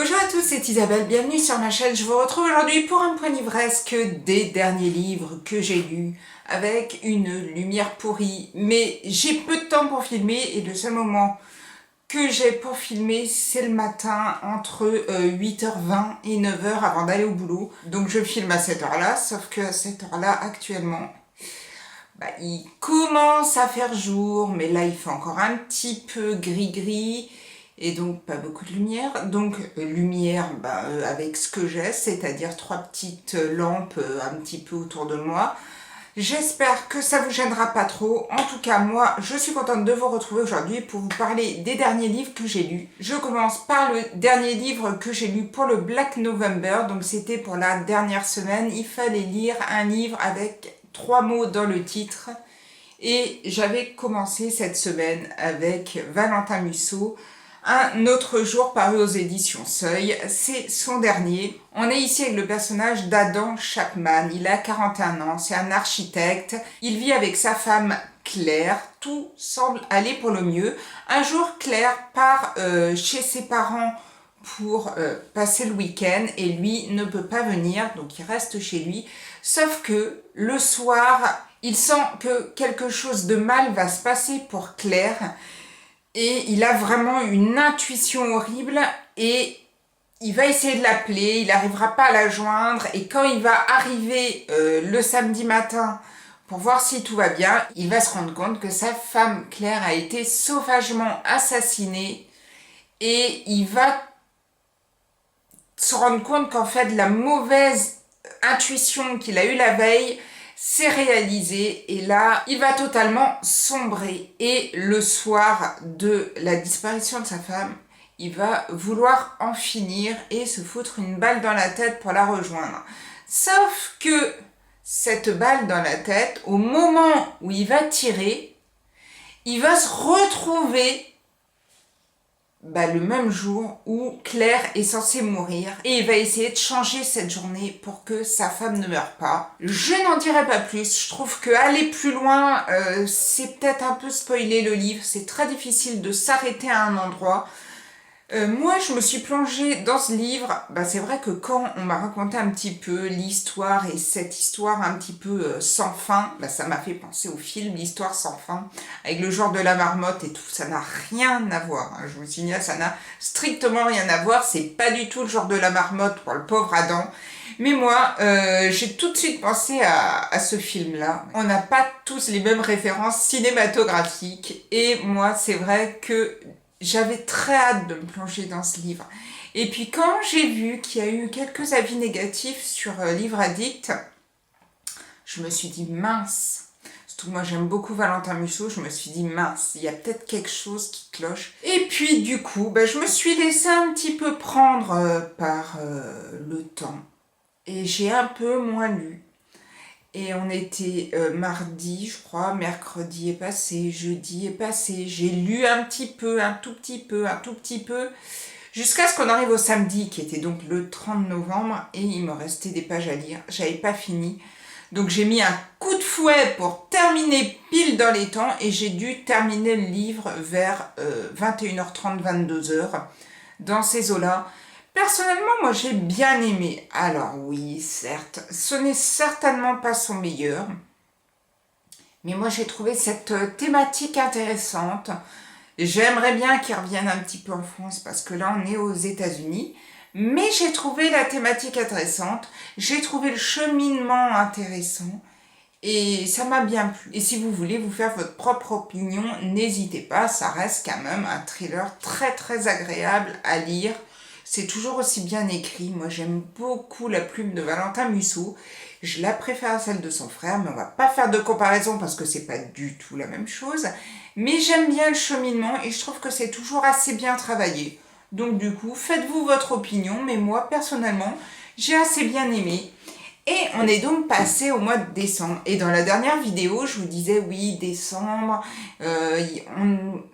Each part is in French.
Bonjour à tous, c'est Isabelle, bienvenue sur ma chaîne. Je vous retrouve aujourd'hui pour un point livresque des derniers livres que j'ai lus avec une lumière pourrie. Mais j'ai peu de temps pour filmer et le seul moment que j'ai pour filmer, c'est le matin entre 8h20 et 9h avant d'aller au boulot. Donc je filme à cette heure-là, sauf que à cette heure-là, actuellement, il commence à faire jour, mais là il fait encore un petit peu gris-gris. Et donc pas beaucoup de lumière, donc lumière avec ce que j'ai, c'est-à-dire 3 petites lampes un petit peu autour de moi. J'espère que ça vous gênera pas trop. En tout cas, moi, je suis contente de vous retrouver aujourd'hui pour vous parler des derniers livres que j'ai lus. Je commence par le dernier livre que j'ai lu pour le Black November, donc c'était pour la dernière semaine. Il fallait lire un livre avec 3 mots dans le titre. Et j'avais commencé cette semaine avec Valentin Musso, Un autre jour paru aux éditions Seuil. C'est son dernier. On est ici avec le personnage d'Adam Chapman. Il a 41 ans, c'est un architecte. Il vit avec sa femme Claire. Tout semble aller pour le mieux. Un jour, Claire part chez ses parents pour passer le week-end et lui ne peut pas venir, donc il reste chez lui. Sauf que le soir, il sent que quelque chose de mal va se passer pour Claire. Et il a vraiment une intuition horrible et il va essayer de l'appeler, il n'arrivera pas à la joindre et quand il va arriver le samedi matin pour voir si tout va bien, il va se rendre compte que sa femme Claire a été sauvagement assassinée et il va se rendre compte qu'en fait la mauvaise intuition qu'il a eue la veille c'est réalisé et là, il va totalement sombrer. Et le soir de la disparition de sa femme, il va vouloir en finir et se foutre une balle dans la tête pour la rejoindre. Sauf que cette balle dans la tête, au moment où il va tirer, il va se retrouver le même jour où Claire est censée mourir et il va essayer de changer cette journée pour que sa femme ne meure pas. Je n'en dirai pas plus, je trouve que aller plus loin, c'est peut-être un peu spoiler le livre, c'est très difficile de s'arrêter à un endroit. Moi, je me suis plongée dans ce livre. C'est vrai que quand on m'a raconté un petit peu l'histoire et cette histoire un petit peu sans fin, ça m'a fait penser au film L'histoire sans fin, avec le genre de la marmotte et tout. Ça n'a rien à voir. Hein. Je vous signale, ça n'a strictement rien à voir. C'est pas du tout le genre de la marmotte pour le pauvre Adam. Mais moi, j'ai tout de suite pensé à ce film-là. On n'a pas tous les mêmes références cinématographiques. Et moi, c'est vrai que j'avais très hâte de me plonger dans ce livre. Et puis quand j'ai vu qu'il y a eu quelques avis négatifs sur Livre Addict, je me suis dit mince. Surtout moi j'aime beaucoup Valentin Musso, je me suis dit mince, il y a peut-être quelque chose qui cloche. Et puis du coup, je me suis laissée un petit peu prendre par le temps. Et j'ai un peu moins lu. Et on était mardi, je crois, mercredi est passé, jeudi est passé. J'ai lu un petit peu, un tout petit peu, jusqu'à ce qu'on arrive au samedi, qui était donc le 30 novembre, et il me restait des pages à lire. J'avais pas fini. Donc j'ai mis un coup de fouet pour terminer pile dans les temps, et j'ai dû terminer le livre vers 21h30, 22h, dans ces eaux-là. Personnellement, moi j'ai bien aimé. Alors oui, certes, ce n'est certainement pas son meilleur. Mais moi j'ai trouvé cette thématique intéressante. J'aimerais bien qu'il revienne un petit peu en France parce que là on est aux États-Unis. Mais j'ai trouvé la thématique intéressante. J'ai trouvé le cheminement intéressant. Et ça m'a bien plu. Et si vous voulez vous faire votre propre opinion, n'hésitez pas. Ça reste quand même un thriller très très agréable à lire. C'est toujours aussi bien écrit. Moi, j'aime beaucoup la plume de Valentin Musso. Je la préfère à celle de son frère, mais on va pas faire de comparaison parce que c'est pas du tout la même chose. Mais j'aime bien le cheminement et je trouve que c'est toujours assez bien travaillé. Donc du coup, faites-vous votre opinion, mais moi, personnellement, j'ai assez bien aimé. Et on est donc passé au mois de décembre. Et dans la dernière vidéo, je vous disais, oui, décembre,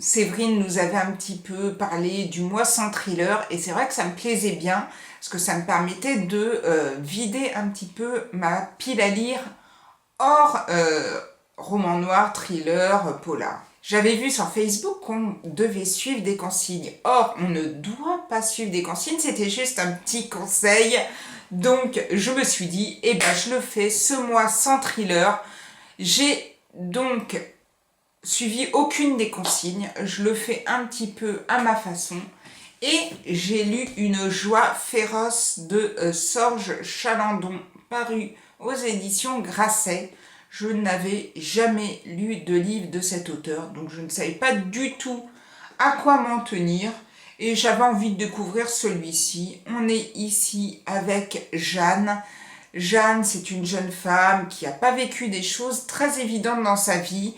Séverine nous avait un petit peu parlé du mois sans thriller. Et c'est vrai que ça me plaisait bien, parce que ça me permettait de vider un petit peu ma pile à lire hors roman noir, thriller, polar. J'avais vu sur Facebook qu'on devait suivre des consignes. Or, on ne doit pas suivre des consignes, c'était juste un petit conseil. Donc, je me suis dit, eh ben, je le fais ce mois sans thriller. J'ai donc suivi aucune des consignes. Je le fais un petit peu à ma façon. Et j'ai lu Une joie féroce de Sorge Chalandon, paru aux éditions Grasset. Je n'avais jamais lu de livre de cet auteur, donc je ne savais pas du tout à quoi m'en tenir. Et j'avais envie de découvrir celui-ci. On est ici avec Jeanne. Jeanne, c'est une jeune femme qui n'a pas vécu des choses très évidentes dans sa vie.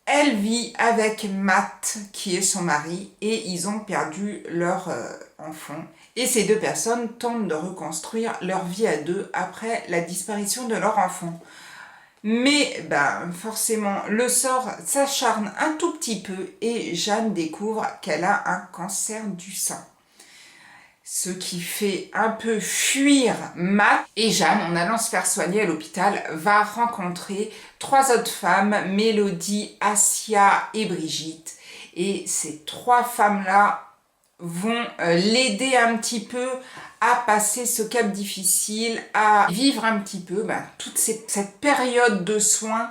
Elle vit avec Matt, qui est son mari, et ils ont perdu leur enfant. Et ces deux personnes tentent de reconstruire leur vie à deux après la disparition de leur enfant. Mais forcément, le sort s'acharne un tout petit peu et Jeanne découvre qu'elle a un cancer du sein. Ce qui fait un peu fuir Matt. Et Jeanne, en allant se faire soigner à l'hôpital, va rencontrer 3 autres femmes, Mélodie, Assia et Brigitte. Et ces 3 femmes-là vont l'aider un petit peu à passer ce cap difficile, à vivre un petit peu toute cette période de soins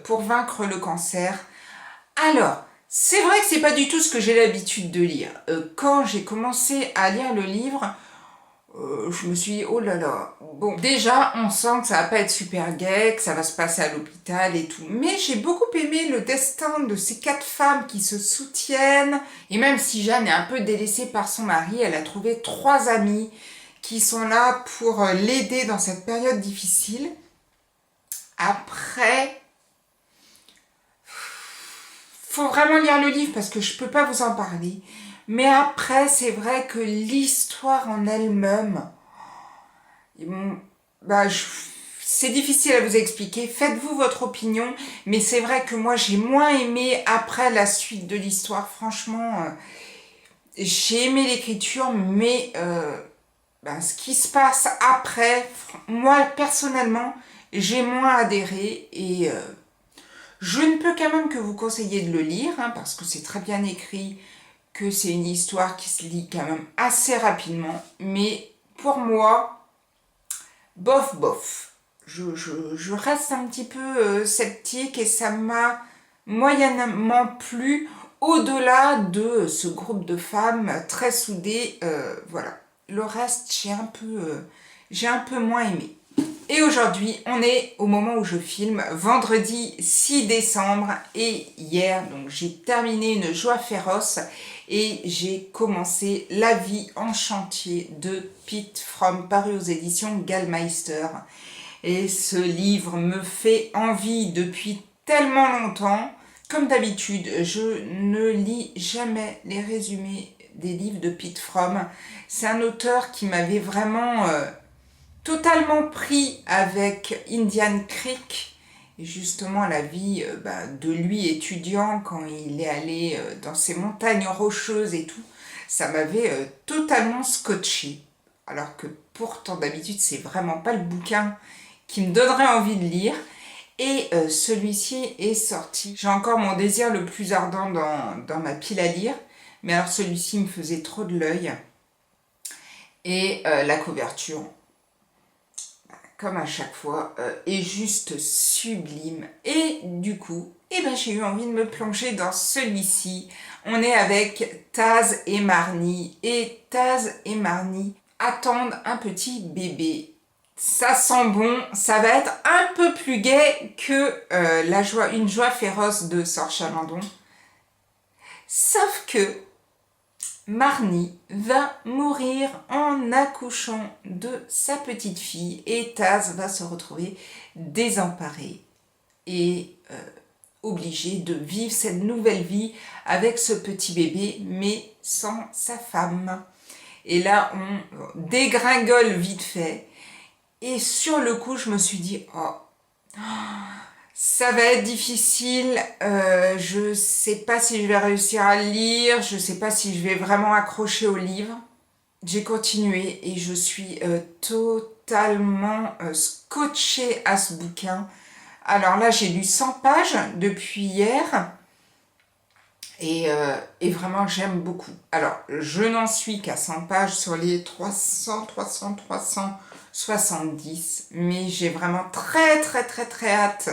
pour vaincre le cancer. Alors, c'est vrai que c'est pas du tout ce que j'ai l'habitude de lire. Quand j'ai commencé à lire le livre, je me suis dit, oh là là, bon, déjà, on sent que ça va pas être super gai, que ça va se passer à l'hôpital et tout. Mais j'ai beaucoup aimé le destin de ces 4 femmes qui se soutiennent. Et même si Jeanne est un peu délaissée par son mari, elle a trouvé 3 amis qui sont là pour l'aider dans cette période difficile. Après, faut vraiment lire le livre parce que je peux pas vous en parler. Mais après, c'est vrai que l'histoire en elle-même, c'est difficile à vous expliquer. Faites-vous votre opinion. Mais c'est vrai que moi, j'ai moins aimé après la suite de l'histoire. Franchement, j'ai aimé l'écriture, mais ce qui se passe après, moi, personnellement, j'ai moins adhéré. Et je ne peux quand même que vous conseiller de le lire, parce que c'est très bien écrit, que c'est une histoire qui se lit quand même assez rapidement. Mais pour moi, bof, bof. Je reste un petit peu sceptique et ça m'a moyennement plu au-delà de ce groupe de femmes très soudées. Voilà. Le reste, j'ai un peu moins aimé. Et aujourd'hui, on est au moment où je filme, vendredi 6 décembre. Et hier, donc j'ai terminé Une joie féroce et j'ai commencé La vie en chantier de Pete Fromm, paru aux éditions Gallmeister. Et ce livre me fait envie depuis tellement longtemps. Comme d'habitude, je ne lis jamais les résumés des livres de Pete Fromm. C'est un auteur qui m'avait vraiment totalement pris avec Indian Creek, et justement la vie de lui étudiant quand il est allé dans ces montagnes rocheuses et tout, ça m'avait totalement scotché. Alors que pourtant d'habitude c'est vraiment pas le bouquin qui me donnerait envie de lire. Et celui-ci est sorti. J'ai encore mon désir le plus ardent dans ma pile à lire, mais alors celui-ci me faisait trop de l'œil. Et la couverture, comme à chaque fois, est juste sublime. Et du coup, j'ai eu envie de me plonger dans celui-ci. On est avec Taz et Marnie. Et Taz et Marnie attendent un petit bébé. Ça sent bon, ça va être un peu plus gai que Une joie féroce de Sorge Chalandon. Sauf que Marnie va mourir en accouchant de sa petite fille et Taz va se retrouver désemparée et obligée de vivre cette nouvelle vie avec ce petit bébé mais sans sa femme. Et là on dégringole vite fait et sur le coup je me suis dit ça va être difficile, je sais pas si je vais réussir à le lire, je sais pas si je vais vraiment accrocher au livre. J'ai continué et je suis totalement scotchée à ce bouquin. Alors là, j'ai lu 100 pages depuis hier Et vraiment, j'aime beaucoup. Alors, je n'en suis qu'à 100 pages sur les 370, mais j'ai vraiment très hâte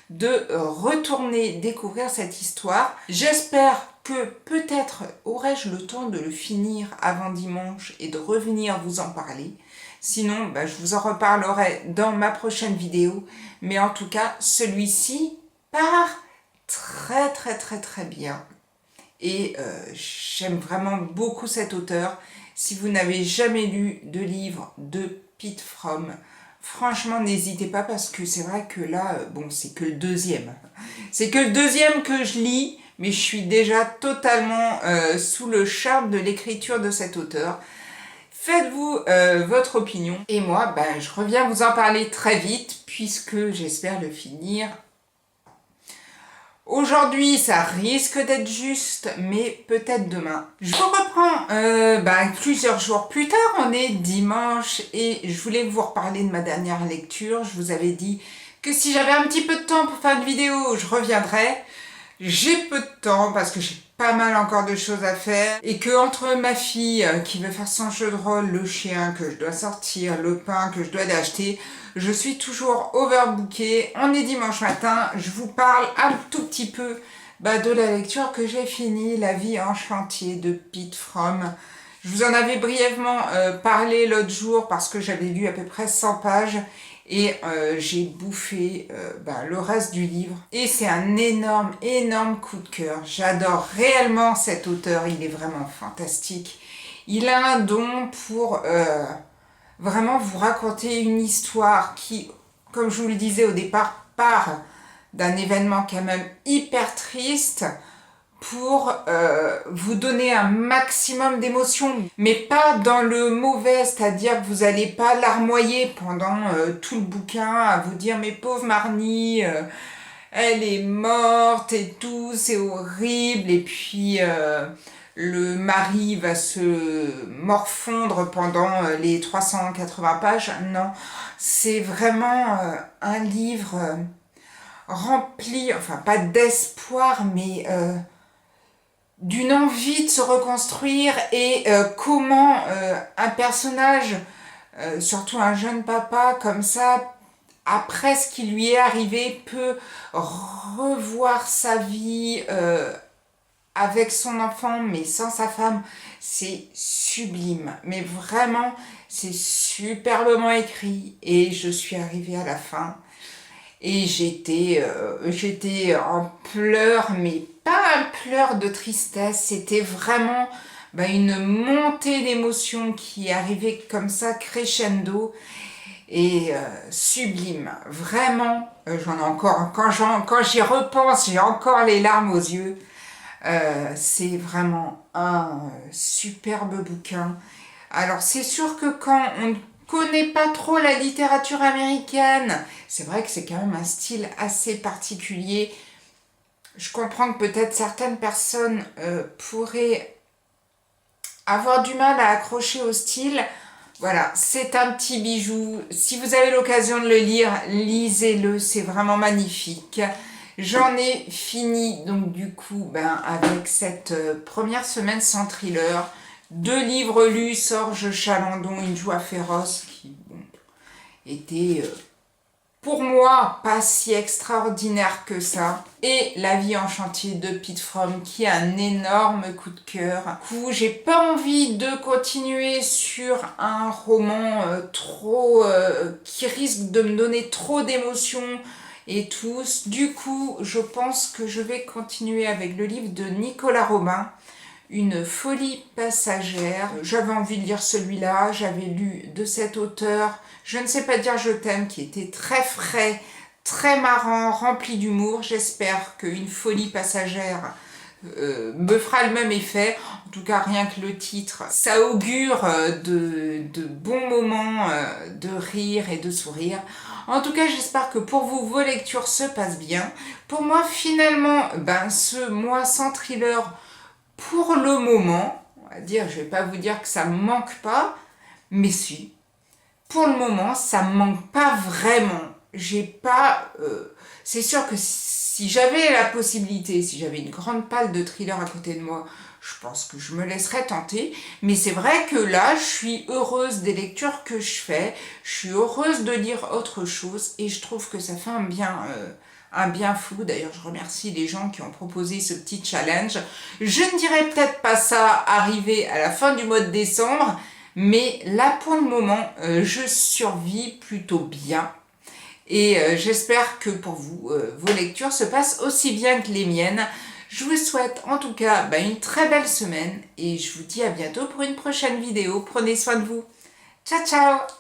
de retourner découvrir cette histoire. J'espère que peut-être aurai-je le temps de le finir avant dimanche et de revenir vous en parler. Sinon, je vous en reparlerai dans ma prochaine vidéo. Mais en tout cas, celui-ci part très bien. Et j'aime vraiment beaucoup cet auteur. Si vous n'avez jamais lu de livre de Pete Fromm, franchement n'hésitez pas, parce que c'est vrai que là, bon, c'est que le deuxième. C'est que le deuxième que je lis, mais je suis déjà totalement sous le charme de l'écriture de cet auteur. Faites-vous votre opinion. Et moi, je reviens vous en parler très vite, puisque j'espère le finir. Aujourd'hui, ça risque d'être juste, mais peut-être demain. Je vous reprends plusieurs jours plus tard, on est dimanche, et je voulais vous reparler de ma dernière lecture. Je vous avais dit que si j'avais un petit peu de temps pour faire une vidéo, je reviendrai. J'ai peu de temps parce que j'ai pas mal encore de choses à faire, et que entre ma fille qui veut faire son jeu de rôle, le chien que je dois sortir, le pain que je dois acheter, je suis toujours overbookée. On est dimanche matin, je vous parle un tout petit peu de la lecture que j'ai finie, La vie en chantier de Pete Fromm. Je vous en avais brièvement parlé l'autre jour parce que j'avais lu à peu près 100 pages. Et j'ai bouffé le reste du livre. Et c'est un énorme coup de cœur. J'adore réellement cet auteur, il est vraiment fantastique. Il a un don pour vraiment vous raconter une histoire qui, comme je vous le disais au départ, part d'un événement quand même hyper triste, pour vous donner un maximum d'émotions, mais pas dans le mauvais, c'est-à-dire que vous n'allez pas larmoyer pendant tout le bouquin à vous dire « mais pauvre Marnie, elle est morte et tout, c'est horrible » et puis le mari va se morfondre pendant les 380 pages. Non, c'est vraiment un livre rempli, enfin pas d'espoir, mais d'une envie de se reconstruire, et comment un personnage, surtout un jeune papa comme ça, après ce qui lui est arrivé, peut revoir sa vie avec son enfant mais sans sa femme. C'est sublime, mais vraiment c'est superbement écrit, et je suis arrivée à la fin. Et j'étais en pleurs, mais pas un pleur de tristesse, c'était vraiment une montée d'émotions qui arrivait comme ça, crescendo, et sublime. Vraiment, j'en ai encore, quand j'y repense, j'ai encore les larmes aux yeux. C'est vraiment un superbe bouquin. Alors c'est sûr que quand on ne connaît pas trop la littérature américaine, c'est vrai que c'est quand même un style assez particulier. Je comprends que peut-être certaines personnes pourraient avoir du mal à accrocher au style. Voilà, c'est un petit bijou. Si vous avez l'occasion de le lire, lisez-le, c'est vraiment magnifique. J'en ai fini donc du coup avec cette première semaine sans thriller. 2 livres lus, Sorge Chalandon, Une joie féroce, qui était pour moi pas si extraordinaire que ça. Et La vie en chantier de Pete Fromm, qui a un énorme coup de cœur. Du coup, j'ai pas envie de continuer sur un roman qui risque de me donner trop d'émotions et tout. Du coup, je pense que je vais continuer avec le livre de Nicolas Robin, Une folie passagère. J'avais envie de lire celui-là, j'avais lu de cet auteur Je ne sais pas dire je t'aime, qui était très frais, très marrant, rempli d'humour. J'espère qu'Une folie passagère me fera le même effet. En tout cas, rien que le titre, ça augure de bons moments de rire et de sourire. En tout cas, j'espère que pour vous, vos lectures se passent bien. Pour moi, finalement, ce mois sans thriller, pour le moment, on va dire, je vais pas vous dire que ça me manque pas, mais si. Pour le moment, ça me manque pas vraiment. J'ai pas... c'est sûr que si Si j'avais la possibilité, si j'avais une grande palle de thriller à côté de moi, je pense que je me laisserais tenter. Mais c'est vrai que là, je suis heureuse des lectures que je fais. Je suis heureuse de lire autre chose et je trouve que ça fait un bien fou. D'ailleurs, je remercie les gens qui ont proposé ce petit challenge. Je ne dirais peut-être pas ça arrivé à la fin du mois de décembre, mais là, pour le moment, je survis plutôt bien. Et j'espère que pour vous, vos lectures se passent aussi bien que les miennes. Je vous souhaite en tout cas une très belle semaine et je vous dis à bientôt pour une prochaine vidéo. Prenez soin de vous. Ciao ciao!